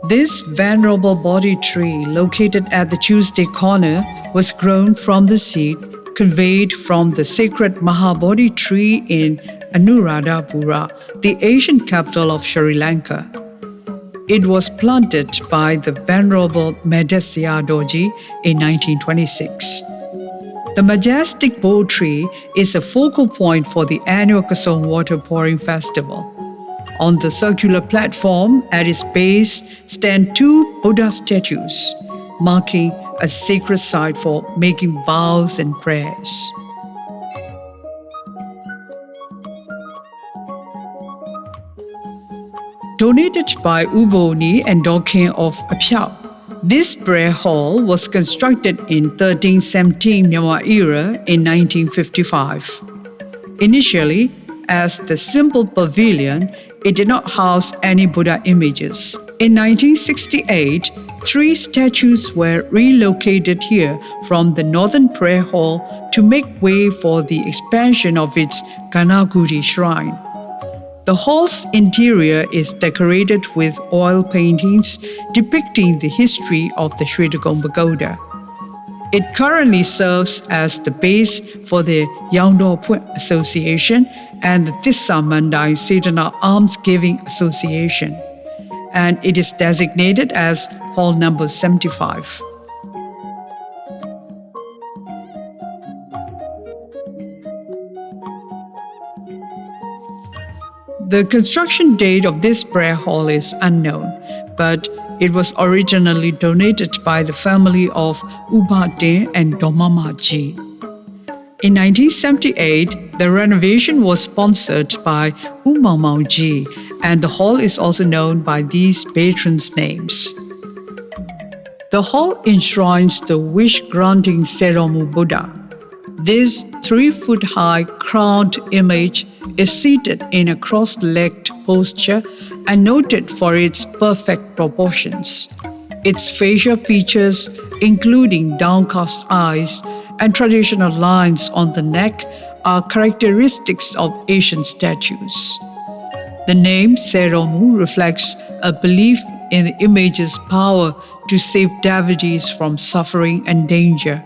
This venerable Bodhi tree, located at the Tuesday corner, was grown from the seed conveyed from the sacred Mahabodhi tree in Anuradhapura, the ancient capital of Sri Lanka. It was planted by the Venerable Majestic Shwedagon in 1926. The majestic Bo tree is a focal point for the annual Kasong Water Pouring Festival. On the circular platform at its base stand two Buddha statues, marking a sacred site for making vows and prayers. Donated by Uboni and Dokin of Apyao, this prayer hall was constructed in 1317 Myanmar era in 1955. Initially, as the simple pavilion, it did not house any Buddha images. In 1968, 3 statues were relocated here from the Northern Prayer Hall to make way for the expansion of its Kanaguri shrine. The hall's interior is decorated with oil paintings depicting the history of the Shwedagon Pagoda. It currently serves as the base for the Yaungdo Phut Association and the Tissa Mandai Sedana Almsgiving Association, and it is designated as Hall number 75. The construction date of this prayer hall is unknown, but it was originally donated by the family of Ubadin and Domamaji. In 1978, the renovation was sponsored by Umamauji, and the hall is also known by these patrons' names. The hall enshrines the wish-granting Seromu Buddha. This 3-foot-high crowned image is seated in a cross-legged posture and noted for its perfect proportions. Its facial features, including downcast eyes and traditional lines on the neck, are characteristics of Asian statues. The name Seromu reflects a belief in the image's power to save devotees from suffering and danger.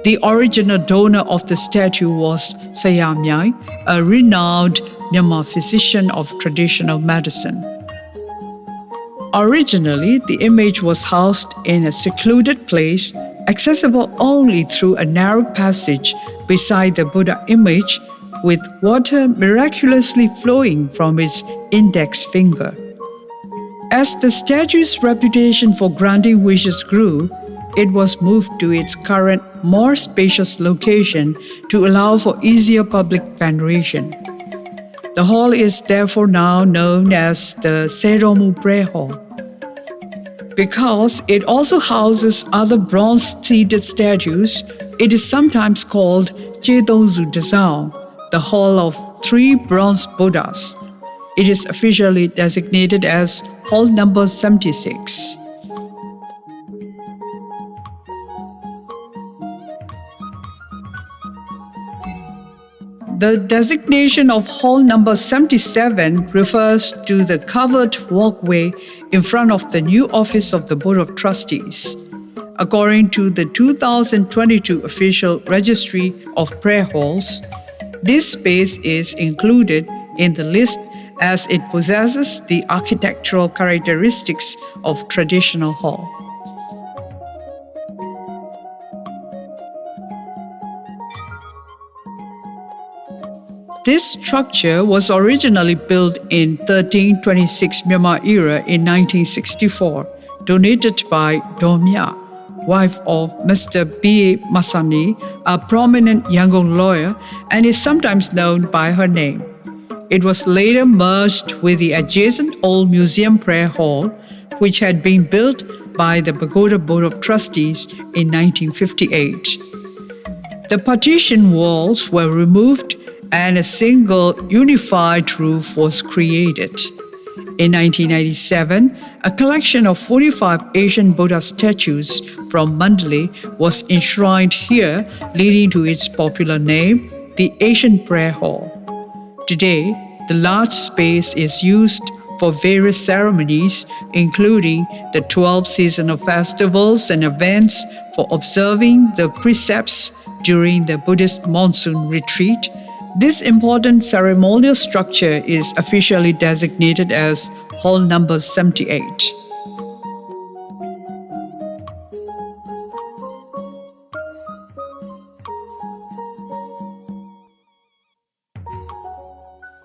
The original donor of the statue was Sayamyai, a renowned Myanmar physician of traditional medicine. Originally, the image was housed in a secluded place, accessible only through a narrow passage beside the Buddha image, with water miraculously flowing from its index finger. As the statue's reputation for granting wishes grew, it was moved to its current, more spacious location to allow for easier public veneration. The hall is therefore now known as the Seromu Prayer Hall. Because it also houses other bronze-seated statues, it is sometimes called Jedongzu Dazao, the Hall of 3 Bronze Buddhas. It is officially designated as Hall number 76. The designation of Hall number 77 refers to the covered walkway in front of the new office of the Board of Trustees. According to the 2022 official registry of prayer halls, this space is included in the list as it possesses the architectural characteristics of traditional hall. This structure was originally built in 1326 Myanmar era in 1964, donated by Domya, wife of Mr. B.A. Masani, a prominent Yangon lawyer, and is sometimes known by her name. It was later merged with the adjacent Old Museum Prayer Hall, which had been built by the Pagoda Board of Trustees in 1958. The partition walls were removed and a single unified roof was created. In 1997, a collection of 45 Asian Buddha statues from Mandalay was enshrined here, leading to its popular name, the Asian Prayer Hall. Today, the large space is used for various ceremonies, including the 12 seasonal festivals and events for observing the precepts during the Buddhist monsoon retreat. This important ceremonial structure is officially designated as Hall number 78.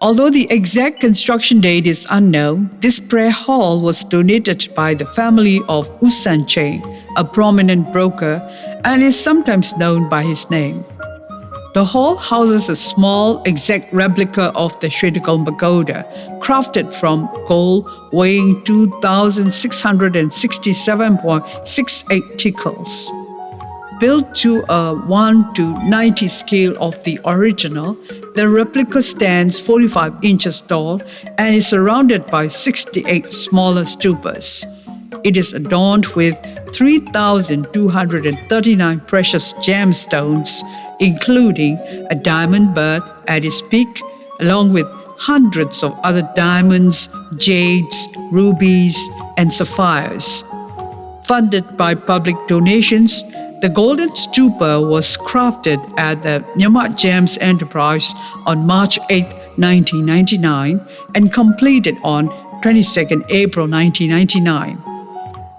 Although the exact construction date is unknown, this prayer hall was donated by the family of Usan Chain, a prominent broker, and is sometimes known by his name. The hall houses a small exact replica of the Shwedagon Pagoda, crafted from gold weighing 2,667.68 ticals. Built to a 1:90 scale of the original, the replica stands 45 inches tall and is surrounded by 68 smaller stupas. It is adorned with 3,239 precious gemstones, including a diamond bird at its peak, along with hundreds of other diamonds, jades, rubies, and sapphires. Funded by public donations, the golden stupa was crafted at the Myanmar Gems Enterprise on March 8, 1999 and completed on 22 April 1999.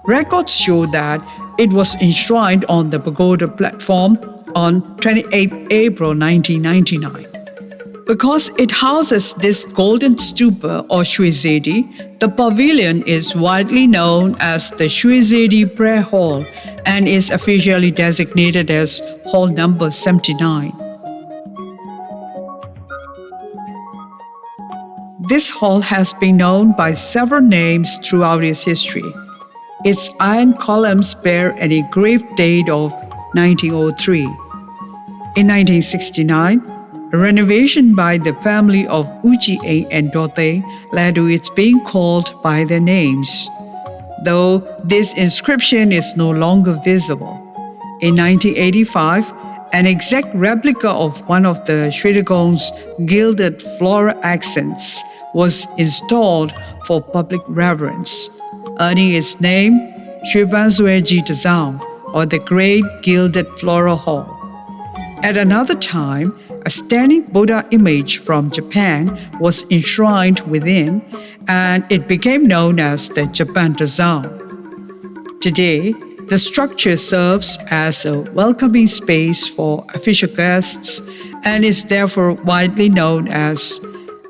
Records show that it was enshrined on the pagoda platform on 28 April 1999. Because it houses this golden stupa or Shwezedi, the pavilion is widely known as the Shwezedi Prayer Hall and is officially designated as Hall number 79. This hall has been known by several names throughout its history. Its iron columns bear an engraved date of 1903. In 1969, a renovation by the family of Uji and Dote led to its being called by their names, though this inscription is no longer visible. In 1985, an exact replica of one of the Shwedagon's gilded floral accents was installed for public reverence, earning its name Shwedagon, or the Great Gilded Floral Hall. At another time, a standing Buddha image from Japan was enshrined within, and it became known as the Japan Dazan. Today, the structure serves as a welcoming space for official guests and is therefore widely known as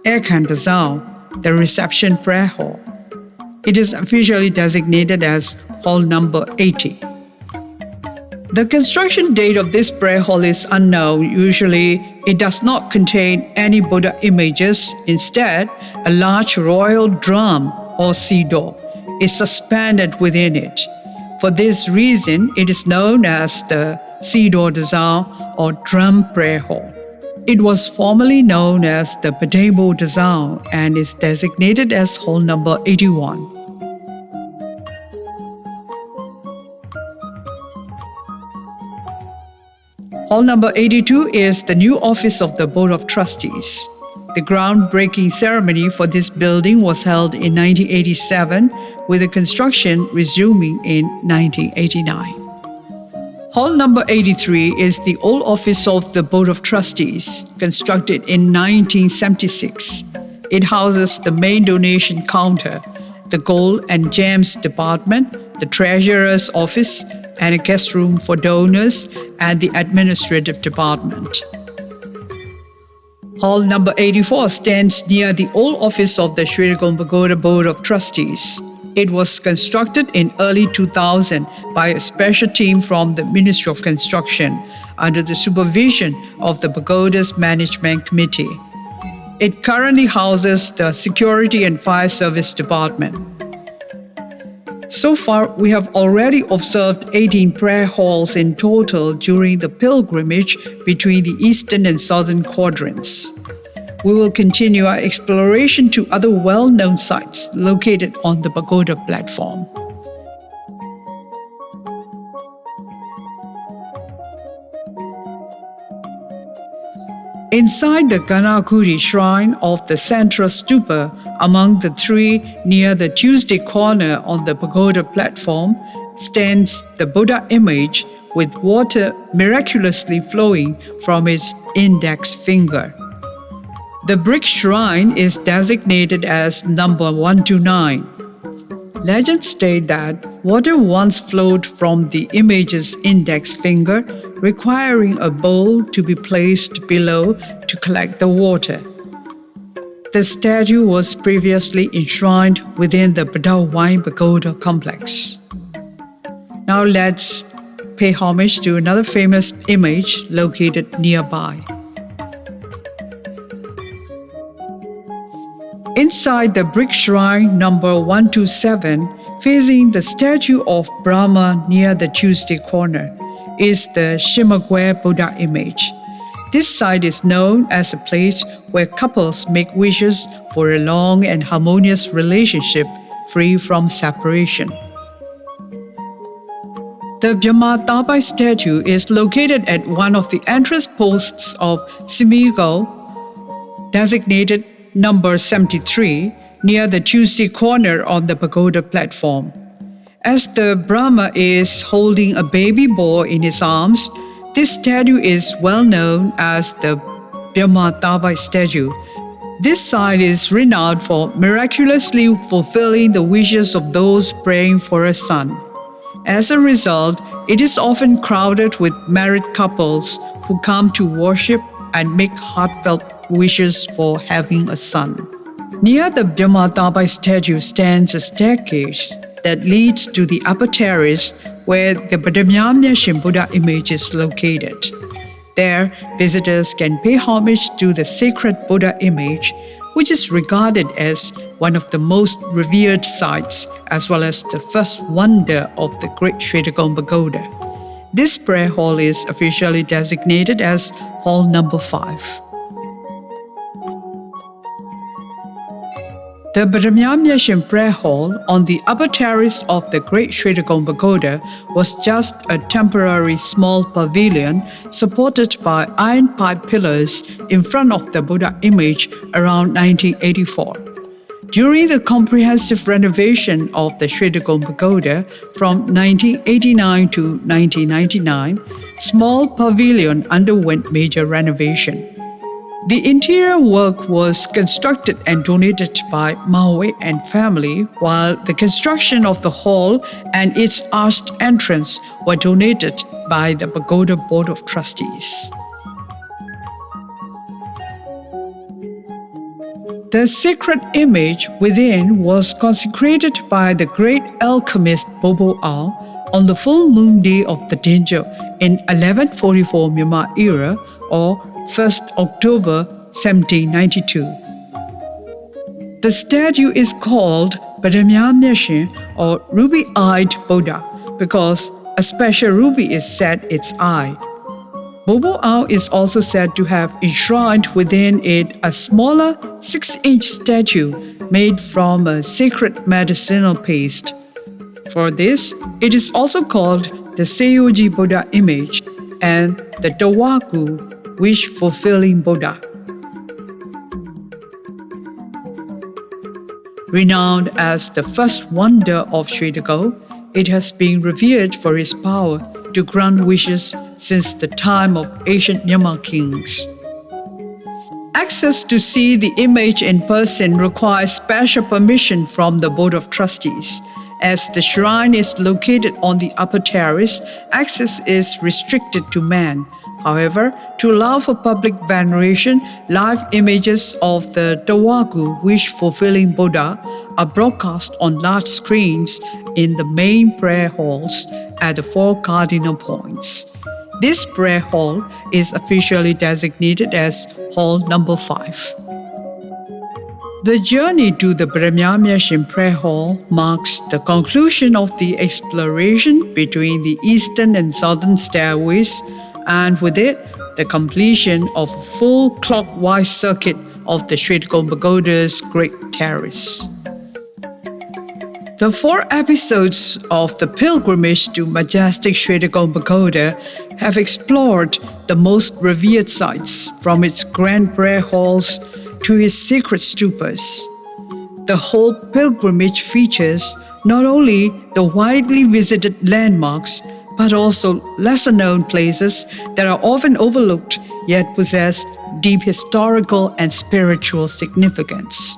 Airkan Dazan, the reception prayer hall. It is officially designated as Hall number 80. The construction date of this prayer hall is unknown. Usually, it does not contain any Buddha images. Instead, a large royal drum or sidor is suspended within it. For this reason, it is known as the Sidor Dazan or Drum Prayer Hall. It was formerly known as the Padebo Dazan and is designated as Hall number 81. Hall number 82 is the new office of the Board of Trustees. The groundbreaking ceremony for this building was held in 1987, with the construction resuming in 1989. Hall number 83 is the old office of the Board of Trustees, constructed in 1976. It houses the main donation counter, the gold and gems department, the treasurer's office, and a guest room for donors and the administrative department. Hall number 84 stands near the old office of the Shwedagon Pagoda Board of Trustees. It was constructed in early 2000 by a special team from the Ministry of Construction under the supervision of the Pagoda's Management Committee. It currently houses the Security and Fire Service Department. So far, we have already observed 18 prayer halls in total during the pilgrimage between the eastern and southern quadrants. We will continue our exploration to other well-known sites located on the pagoda platform. Inside the Ganakuri shrine of the central stupa, among the three near the Tuesday corner on the pagoda platform, stands the Buddha image with water miraculously flowing from its index finger. The brick shrine is designated as number 129. Legends state that water once flowed from the image's index finger, requiring a bowl to be placed below to collect the water. The statue was previously enshrined within the Shwedagon Pagoda complex. Now let's pay homage to another famous image located nearby. Inside the brick shrine number 127, facing the statue of Brahma near the Tuesday corner, is the Shimagwe Buddha image. This site is known as a place where couples make wishes for a long and harmonious relationship free from separation. The Byama Tabai statue is located at one of the entrance posts of Simigo, designated number 73, near the Tuesday corner on the pagoda platform. As the Brahma is holding a baby boy in his arms, this statue is well known as the Byama Tabai statue. This site is renowned for miraculously fulfilling the wishes of those praying for a son. As a result, it is often crowded with married couples who come to worship and make heartfelt wishes for having a son. Near the Byama Tabai statue stands a staircase that leads to the upper terrace where the Padamyamyashin Buddha image is located. There, visitors can pay homage to the sacred Buddha image, which is regarded as one of the most revered sites, as well as the first wonder of the Great Shwedagon Pagoda. This prayer hall is officially designated as Hall Number 5. The Padamyamyashin Prayer Hall on the upper terrace of the Great Shwedagon Pagoda was just a temporary small pavilion supported by iron pipe pillars in front of the Buddha image around 1984. During the comprehensive renovation of the Shwedagon Pagoda from 1989 to 1999, small pavilion underwent major renovation. The interior work was constructed and donated by Maui and family, while the construction of the hall and its arched entrance were donated by the Pagoda Board of Trustees. The sacred image within was consecrated by the great alchemist Bobo Ao on the full moon day of the Danger in 1144 Myanmar era, or 1st October 1792. The statue is called Padamyamyashin or ruby-eyed Buddha because a special ruby is set its eye. Bobo Ao is also said to have enshrined within it a smaller 6-inch statue made from a sacred medicinal paste. For this, it is also called the Seyoji Buddha image and the Dawaku wish-fulfilling Buddha. Renowned as the first wonder of Shwedagon, it has been revered for its power to grant wishes since the time of ancient Myanmar kings. Access to see the image in person requires special permission from the Board of Trustees. As the shrine is located on the upper terrace, access is restricted to men. However, to allow for public veneration, live images of the Dawaku wish-fulfilling Buddha are broadcast on large screens in the main prayer halls at the 4 cardinal points. This prayer hall is officially designated as Hall Number 5. The journey to the Padamyamyashin Prayer Hall marks the conclusion of the exploration between the eastern and southern stairways, and with it, the completion of a full clockwise circuit of the Shwedagon Pagoda's Great Terrace. The 4 episodes of the pilgrimage to Majestic Shwedagon Pagoda have explored the most revered sites, from its grand prayer halls to its sacred stupas. The whole pilgrimage features not only the widely visited landmarks, but also lesser-known places that are often overlooked yet possess deep historical and spiritual significance.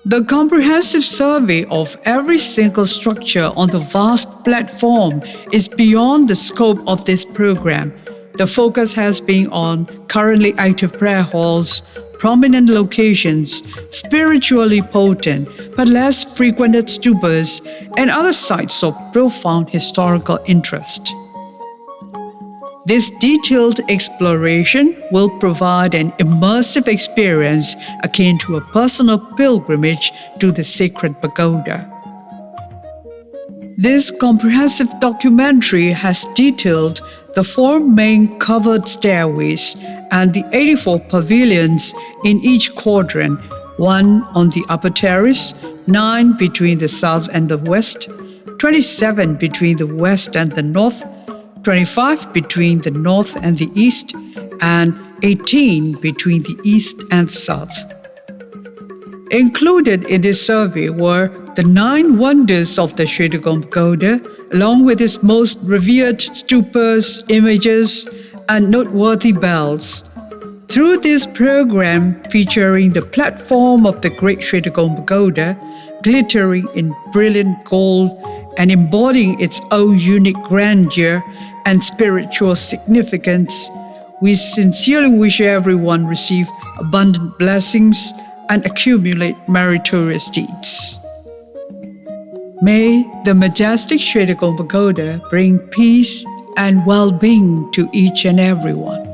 The comprehensive survey of every single structure on the vast platform is beyond the scope of this program. The focus has been on currently active prayer halls, prominent locations, spiritually potent but less frequented stupas, and other sites of profound historical interest. This detailed exploration will provide an immersive experience akin to a personal pilgrimage to the sacred pagoda. This comprehensive documentary has detailed the 4 main covered stairways and the 84 pavilions in each quadrant, 1 on the upper terrace, 9 between the south and the west, 27 between the west and the north, 25 between the north and the east, and 18 between the east and south. Included in this survey were the 9 wonders of the Shwedagon Pagoda, along with its most revered stupas, images, and noteworthy bells. Through this program featuring the platform of the Great Shwedagon Pagoda, glittering in brilliant gold and embodying its own unique grandeur and spiritual significance, we sincerely wish everyone receive abundant blessings and accumulate meritorious deeds. May the Majestic Shwedagon Pagoda bring peace and well-being to each and everyone.